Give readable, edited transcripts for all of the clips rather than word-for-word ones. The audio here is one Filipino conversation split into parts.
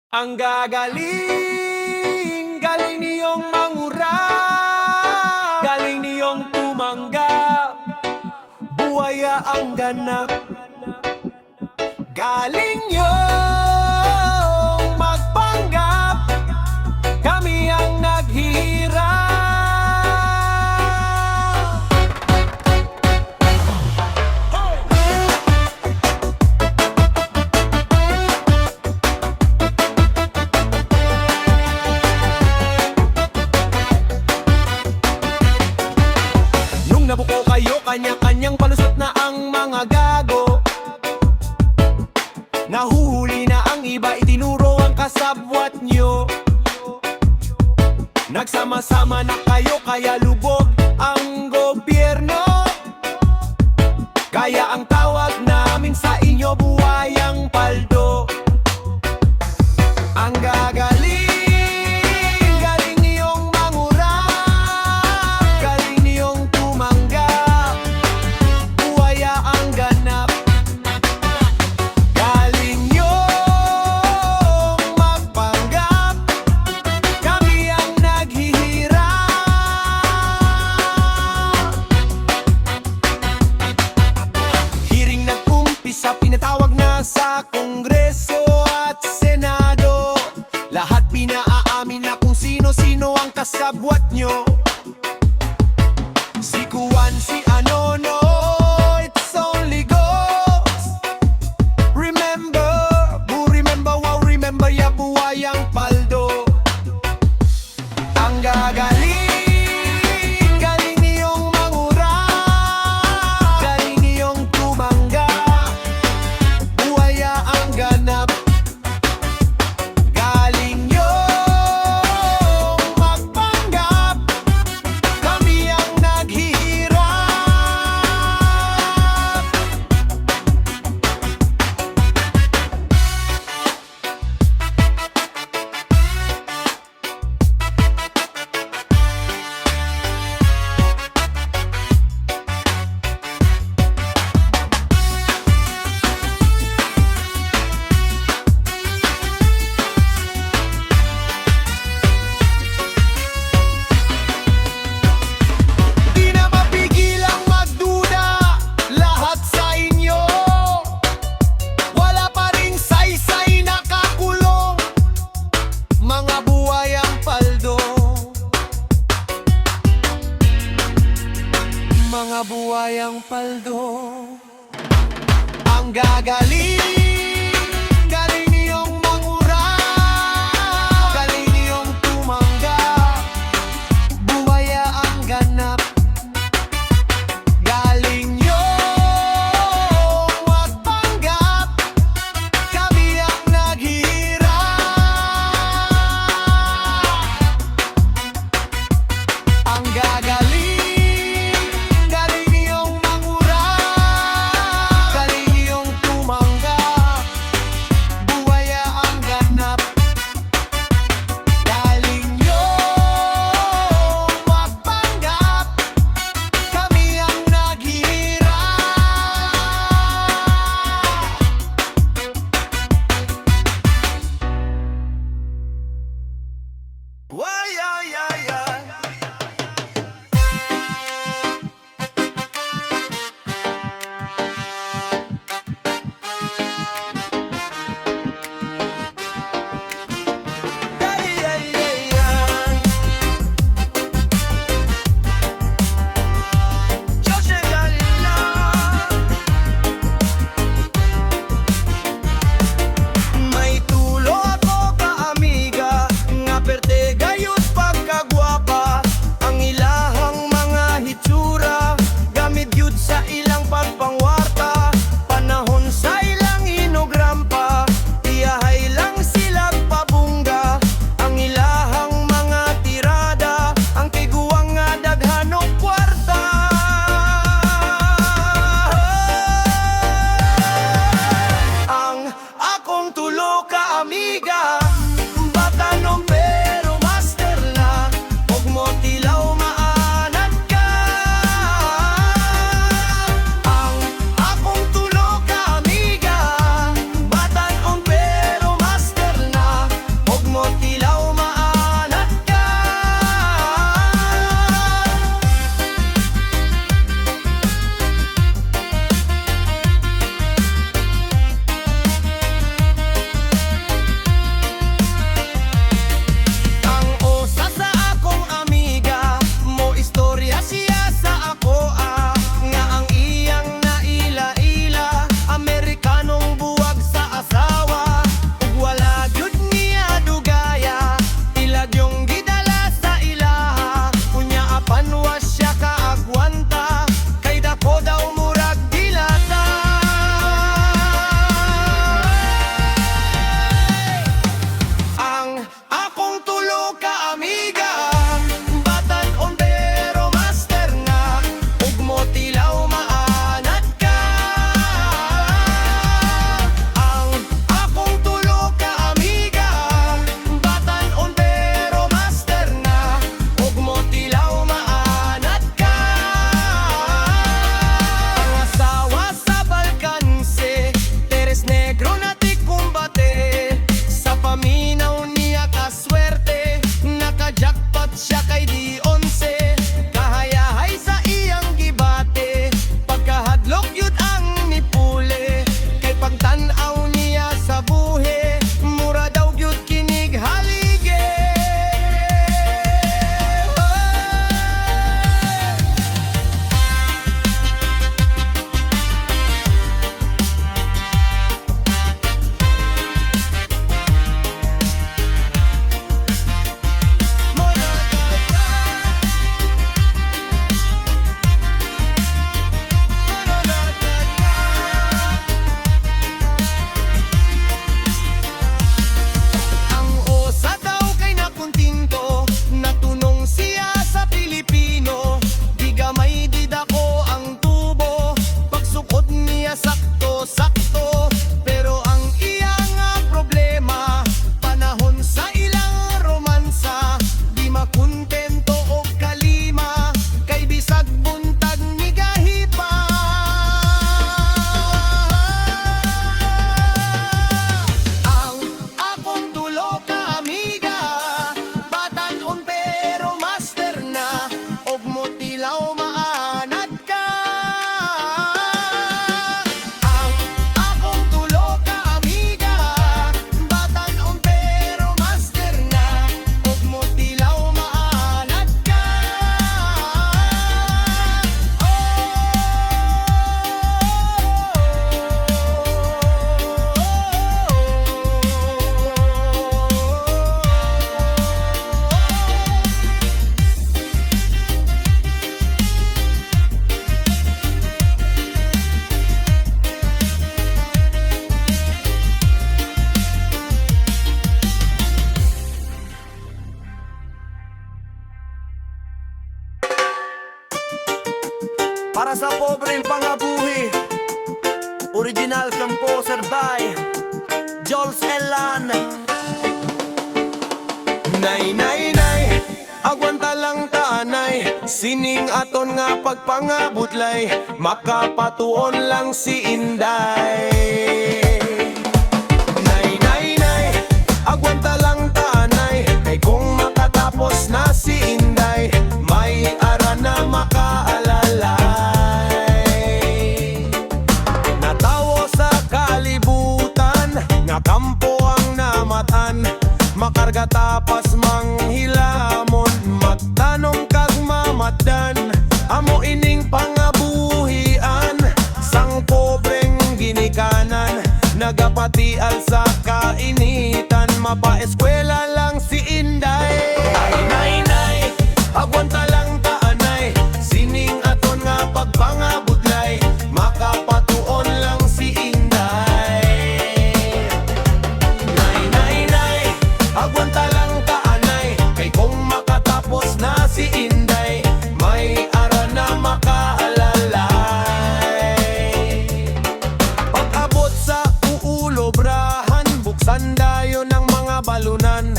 Ang gagaling, galing niyong mangura, galing niyong tumanggap, buwaya ang ganap. Galing niyong magpanggap, kami ang naghihirap. Nung nabuko kayo, kanya-kanyang palusot na ang mga gago. Nahuhuli na ang iba, itinuro ang kasabwat nyo. Nagsama-sama na kayo, kaya lubog ang gobyerno. Kaya ang tawag namin sa inyo, buwayang paldo. Ang gagaling, galing niyong mangura, galing niyong tumanggap, buwaya ang ganap. Galing niyong magpanggap, kami ang naghihirap. Hearing nag-umpisa, pinatawag na sa Kongreso at Senado. Lahat pinaamin na kung sino-sino ang kasabwat nyo. Si Kuwan, si Anono, it's only ghost. Remember, wow, remember ya, buwayang paldo. Ang gagaling, galing niyong mangura, galing niyong tumanggap, buwaya ang ganap. Galing niyong magpanggap, kami ang naghihirap. Di na mapigilang magduda lahat sa inyo. Wala pa ring saysay nakakulong, mga buwayang paldo. Mga buwayang paldo. Ang gagaling, galing niyong mangura, galing niyong tumanggap, buwaya ang ganap. Galing niyong magpanggap, kami ang naghihirap. Ang gagaling, galing niyong mangura, galing niyong tumanggap, para sa pobreng pangabuhi. Original composer by Jules Elan. Nay, nay, nay, agwanta lang taanay. Sining aton nga pagpangabudlay, makapatuon lang si Inday. Nay, nay, nay, agwanta lang taanay. Kay kung makatapos na si Inday, may ara na makaalalay. Natawo sa kalibutan, nga kampo ang namatan. Makarga tapas manghilamon, magtanong kag mamadan. Amo ining pangabuhian, sang pobreng ginikanan. Nagapatial sa kainitan, mapaeskwela lang si Inday. Ay, nay, nay, agwanta lang taanay. Sining aton nga pagpangabudlay, makapatuon lang si Inday. Nay, nay, nay, agwanta lang taanay. Kay kung makatapos na si Inday, may ara na makaalalay. Pag-abot sa uulobrahan, buksan dayon ng mga balunan.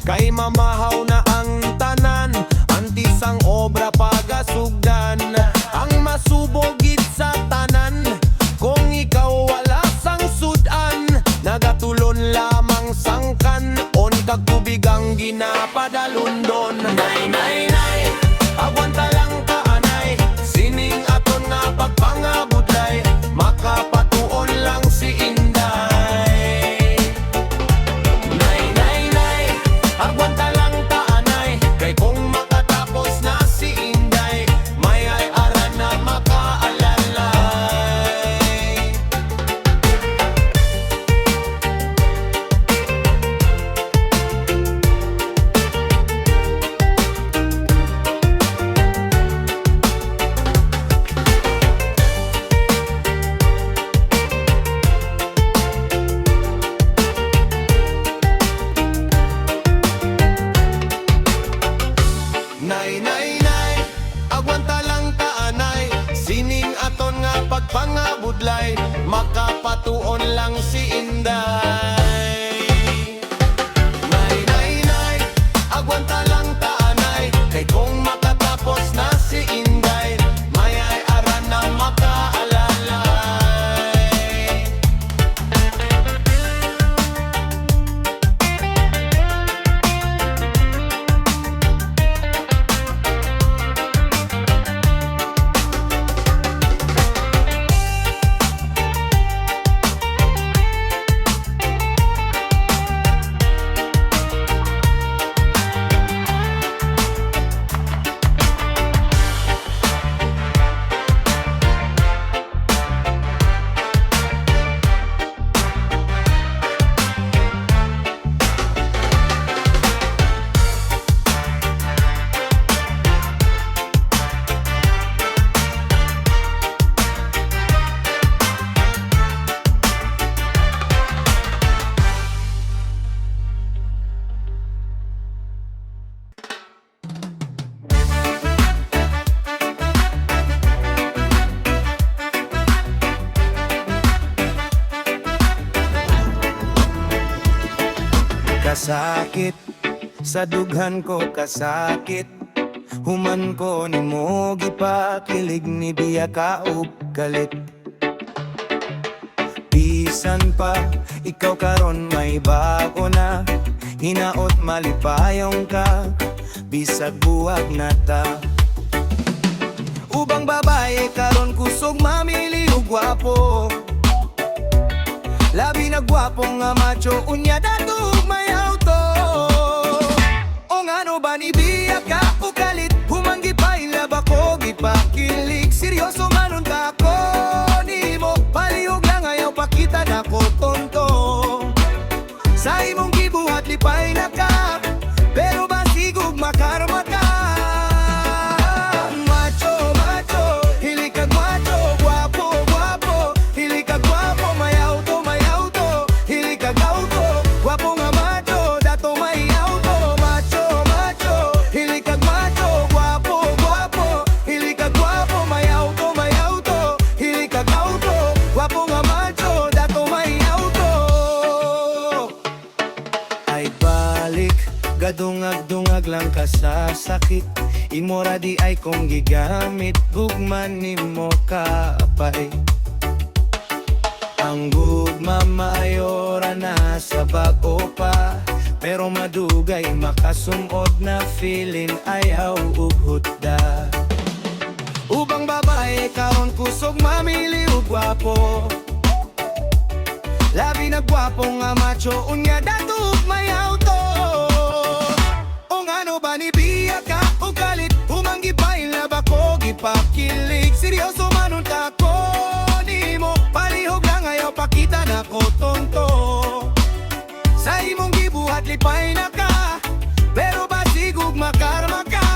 Kay mamahaw na ang tanan, antis ang obra pagasugdan. Ang masubogit sa tanan, kung ikaw wala sang sudan. Nagatulon lamang sangkan, on kag tubig ang ginapadalundon. Nay, nay, nay, agwanta lang taanay. Sining aton nga pagpangabudlay, makapatuon lang si Inday. Nay, nay, nay, agwanta lang taanay. Kay kung makatapos na si Inday, may ay ara na makaalalay. Nay, nay, nay, agwanta lang taanay. Sining aton nga pagpangabudlay, makapatuon lang si Inday. Nay, nay, nay, agwanta lang taanay. Kay kung makatapos na si Inday, may ay ara na makaalalay. Kasakit, sa dughan ko kasakit. Human ko ni mo gipakilig ni biya kaog galit. Bisan pa, ikaw karon may bago na. Hinaot malipayong ka, bisag buwag na ta. Ubang babae karon kusog mamili og gwapo. Labi na gwapo nga macho, unya datog may auto. O ngano ba ni biya ka o kalit, humanggi pa ilaba ko gipakilig. Seryoso manon ka ako nimo, palihog lang ayaw pakita na ko tonto. Sa imong gibuhat lipay na ka, pero basigog makarma ka. Macho, macho, hili kag macho, gwapo, gwapo, hili kag gwapo, may auto, hili kag auto, gwapo nga macho. Gadungag-dungag lang ka sa sakit, imora di ay kong gigamit, gugman ni mo kapay. Ang gugma maayora na sa bago pa, pero madugay makasumod na feeling ayaw ughutda. Ubang babae karon kusog mamili og gwapo, labi na gwapo nga macho unya datog may auto. O ngano ba ni biya ka o kalit, humanggi pa ilaba ko gipakilig, seryoso manon ta ko nimo, palihog lang ayaw pakita na ko tonto. Sa imong gibuhat lipay na ka, pero basigog makarma ka.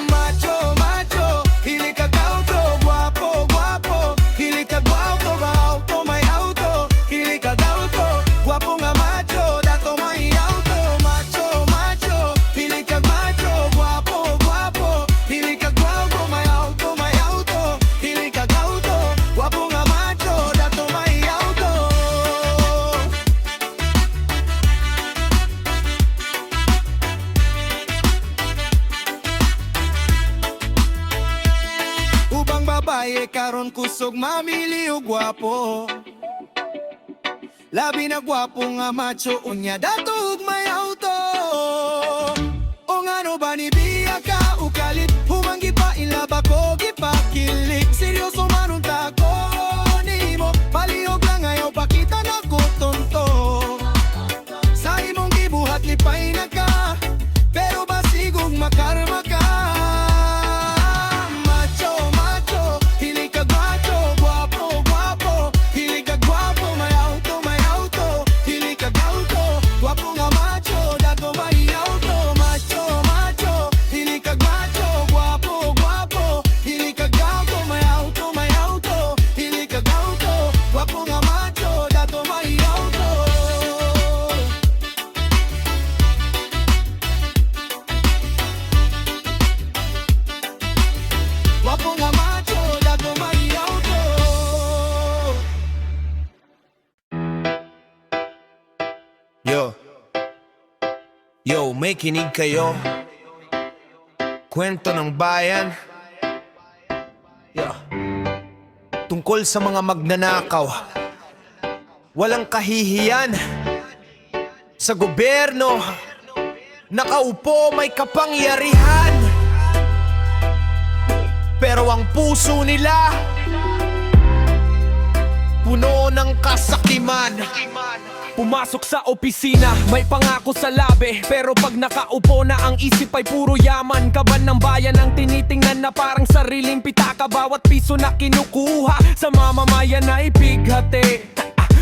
Macho, macho, hili ka gauto, guwapo, guwapo, hili ka guwapo, auto, may auto, hili ka gauto, guwapo nga macho, dato may auto. Macho, macho, hili ka macho, guwapo, guwapo, hili ka guwapo, may auto, hili ka gauto, guwapo nga macho, dato may auto. Ubang babae karon kusog mamili og gwapo, labi na gwapo nga macho unya datog may auto. O ngano ba ni biya ka o kalit, humanggi pa ilaba ko gipakilig, seryoso manon ta ko nimo, palihog lang ayaw pakita na ko tonto. Sa imong gibuhat lipay na ka, pero basigog makarma ka. Macho, macho, hili ka gwapo, gwapo, gwapo, hili ka gwapo, may auto, hili ka gauto, gwapo nga macho, dato may auto. Macho, macho, hili ka macho, gwapo, gwapo, hili ka gauto, may auto, hili ka gauto, gwapo nga macho, dato may auto. Gwapo nga macho, dato may auto. Yo, may kinig kayo. Kwento ng bayan. Tungkol sa mga magnanakaw, walang kahihiyan. Sa gobyerno, nakaupo may kapangyarihan, pero ang puso nila puno ng kasakiman. Pumasok sa opisina, may pangako sa labi, pero pag nakaupo na ang isip ay puro yaman. Kaban ng bayan ang tinitingnan na parang sariling pitaka, bawat piso na kinukuha sa mamamayan na ipighati.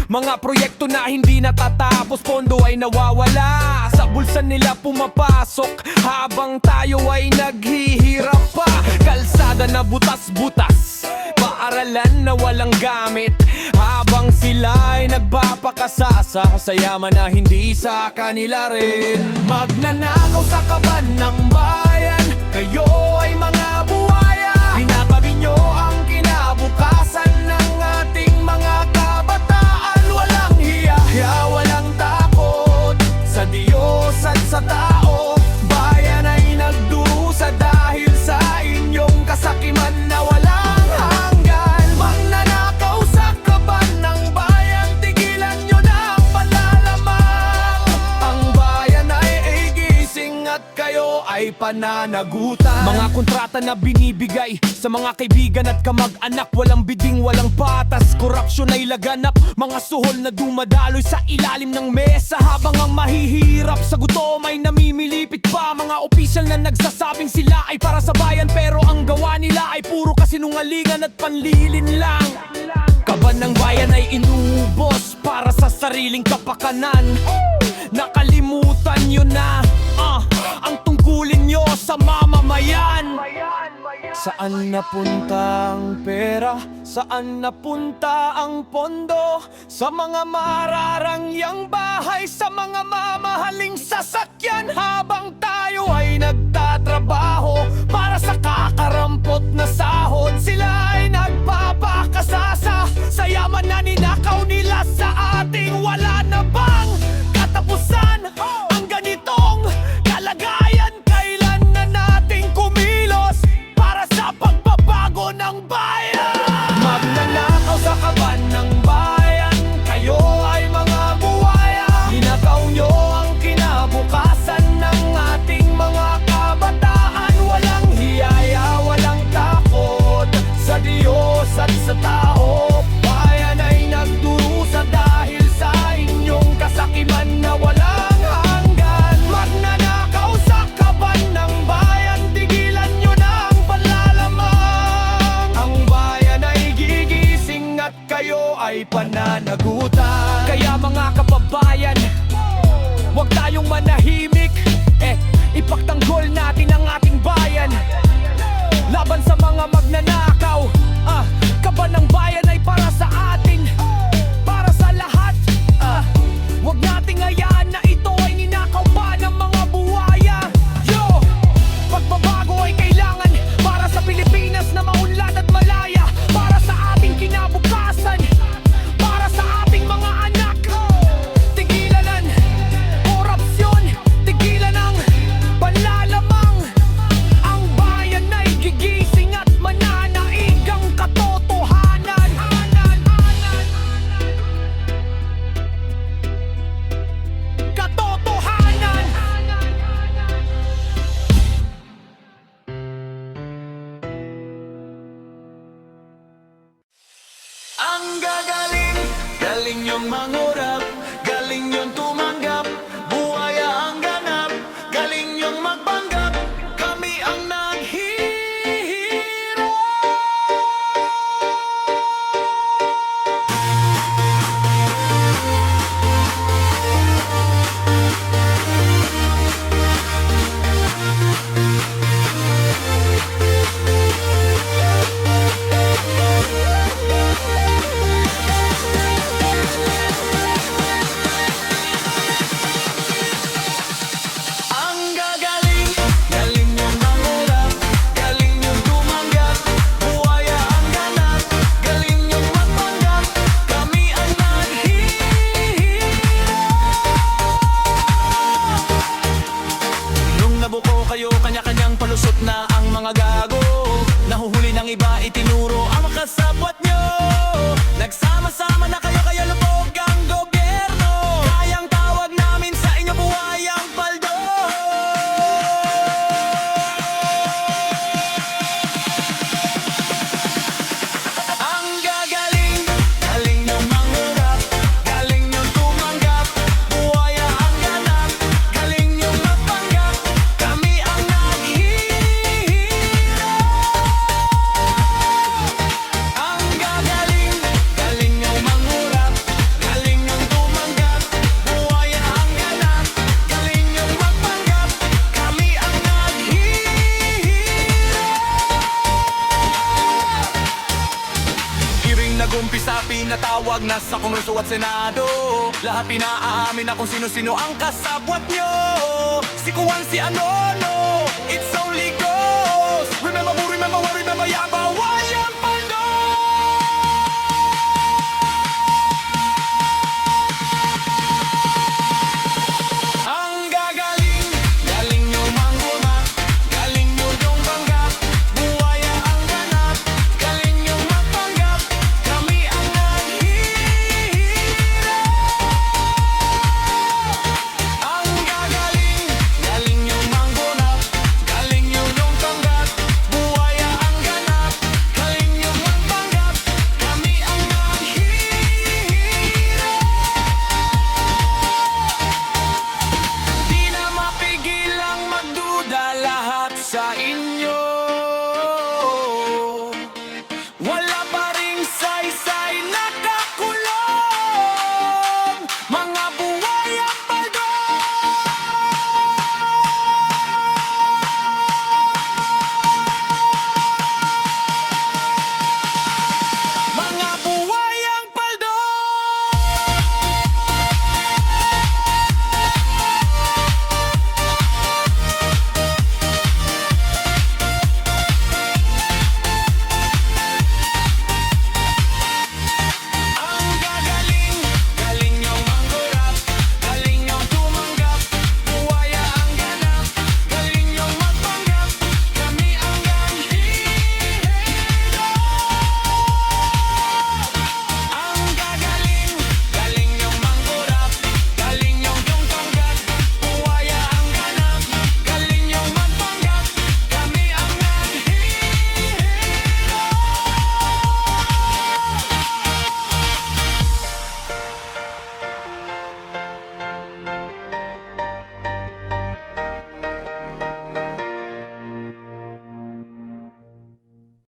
Mga proyekto na hindi natatapos, pondo ay nawawala, sa bulsa nila pumapasok, habang tayo ay naghihirap pa. Kalsada na butas-butas, paaralan na walang gamit, habang sila ay nagpapakasasa sa yaman na hindi sa kanila rin. Magnanakaw sa kaban ng bayan, kayo ay mga buhaya. Tinatabi nyo ang kinabukasan ng ating mga kabataan. Walang hiya, walang takot sa Diyos at sa tao. Bayan ay nagdusa dahil sa inyong kasakiman na walang hanggan. Magnanakaw sa kaban ng bayan, tigilan nyo na ang panlalamang. Ang bayan ay gising at kayo ay pananagutan. Mga kontrata na binibigay sa mga kaibigan at kamag-anak, walang biding, walang patas, korupsyon ay laganap. Mga suhol na dumadaloy sa ilalim ng mesa, habang ang mahihirap sa gutom ay namimilipit pa. Mga opisyal na nagsasabing sila ay para sa bayan, pero ang gawa nila ay puro kasinungalingan at panlilin lang. Kaban ng bayan ay inubos para sa sariling kapakanan. Nakalimutan nyo na ang tungkulin nyo sa mamamayan. Saan napunta ang pera? Saan napunta ang pondo? Sa mga mararangyang bahay, sa mga mamahaling sasakyan, habang tayo ay nagtatrabaho para sa kakarampot na sahod. Sila ay nagpapakasasa sa yaman na ninakaw nila sa ating. Wala na bang katapusan? Ang Huwag tayong manahimik, ipagtanggol natin ang ating bayan laban sa mga magnanakaw. Kaban ng bayan ay para sa atin, para sa lahat. Huwag nating hayaan na ito ay ninakaw pa ng mga buhaya. Yo! Pagbabago ay kailangan para sa Pilipinas na maunlad at malaya, para sa ating kinabukasan, para sa ating mga anak. Tigilan ang korupsyon, tigilan ang panlalamang. Ang bayan ay gigising at mananaig ang katotohanan. Katotohanan. Ang gagaling, galing yung mangurap, galing yung tumanggap, buhaya ang ganap, galing yung magpanggap, kami ang naghihirap. Ang gagaling, galing yung mangurap, galing yung tumanggap, buhaya ang ganap, galing yung magpanggap, kami ang naghihirap. Nung nabuko kayo, kanya-kanyang palusot na ang mga gago. Nahuhuli ng iba, itinuro ang kasabwat nyo. Nagsama-sama na kayo, kaya lubog ang gobyerno. Kayang tawag namin sa inyo buhayang paldo. Ang gagaling, galing yung mangurap, galing yung tumanggap, buhaya ang ganap, galing yung magpanggap, kami ang naghihirap. Ang gagaling, galing yung mangurap, galing yung tumanggap, buhaya ang ganap, galing yung magpanggap, kami ang naghihirap. Iring nagumpisa, pinatawag na sa Kongreso at Senado. Lahat pinaamin na kung sino-sino ang kasabwat nyo. Si Kuwan, si Anono, it's only ghost. Remember mo, remember what, remember Yabo.